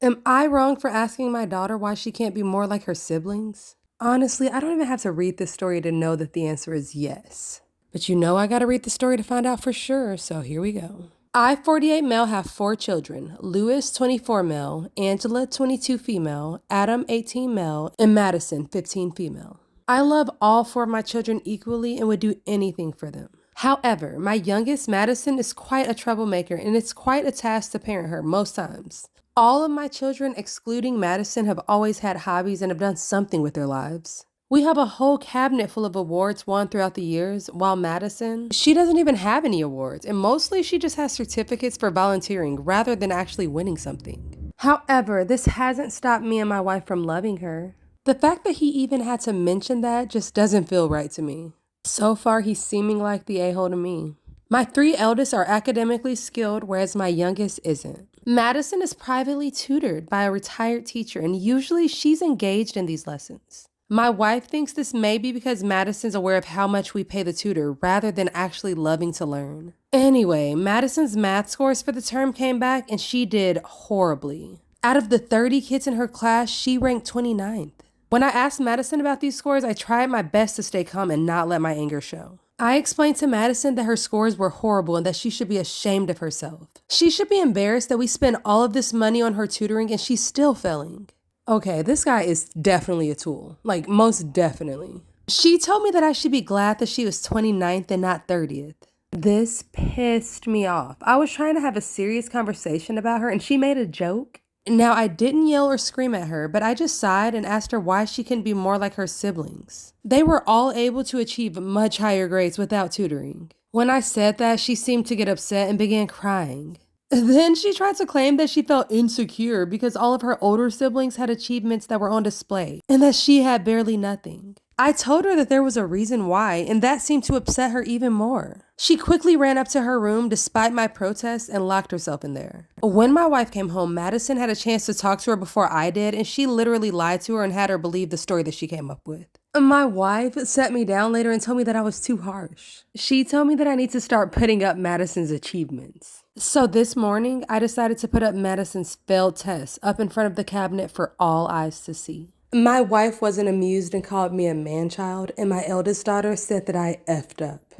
Am I wrong for asking my daughter why she can't be more like her siblings? Honestly, I don't even have to read this story to know that the answer is yes. But you know I gotta read the story to find out for sure, so here we go. I, 48 male, have 4 children. Louis, 24 male, Angela, 22 female, Adam, 18 male, and Madison, 15 female. I love all 4 of my children equally and would do anything for them. However, my youngest, Madison, is quite a troublemaker and it's quite a task to parent her most times. All of my children, excluding Madison, have always had hobbies and have done something with their lives. We have a whole cabinet full of awards won throughout the years, while Madison, she doesn't even have any awards, and mostly she just has certificates for volunteering rather than actually winning something. However, this hasn't stopped me and my wife from loving her. The fact that he even had to mention that just doesn't feel right to me. So far, he's seeming like the a-hole to me. My 3 eldest are academically skilled, whereas my youngest isn't. Madison is privately tutored by a retired teacher, and usually she's engaged in these lessons. My wife thinks this may be because Madison's aware of how much we pay the tutor rather than actually loving to learn. Anyway, Madison's math scores for the term came back and she did horribly. Out of the 30 kids in her class, she ranked 29th. When I asked Madison about these scores, I tried my best to stay calm and not let my anger show. I explained to Madison that her scores were horrible and that she should be ashamed of herself. She should be embarrassed that we spent all of this money on her tutoring and she's still failing. Okay, this guy is definitely a tool. Like, most definitely. She told me that I should be glad that she was 29th and not 30th. This pissed me off. I was trying to have a serious conversation about her and she made a joke. Now, I didn't yell or scream at her, but I just sighed and asked her why she couldn't be more like her siblings. They were all able to achieve much higher grades without tutoring. When I said that, she seemed to get upset and began crying. Then she tried to claim that she felt insecure because all of her older siblings had achievements that were on display and that she had barely nothing. I told her that there was a reason why, and that seemed to upset her even more. She quickly ran up to her room despite my protests and locked herself in there. When my wife came home, Madison had a chance to talk to her before I did, and she literally lied to her and had her believe the story that she came up with. My wife sat me down later and told me that I was too harsh. She told me that I need to start putting up Madison's achievements. So this morning, I decided to put up Madison's failed test up in front of the cabinet for all eyes to see. My wife wasn't amused and called me a man-child, and my eldest daughter said that I effed up.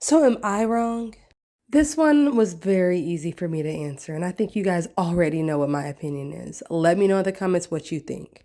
So am I wrong? This one was very easy for me to answer, and I think you guys already know what my opinion is. Let me know in the comments what you think.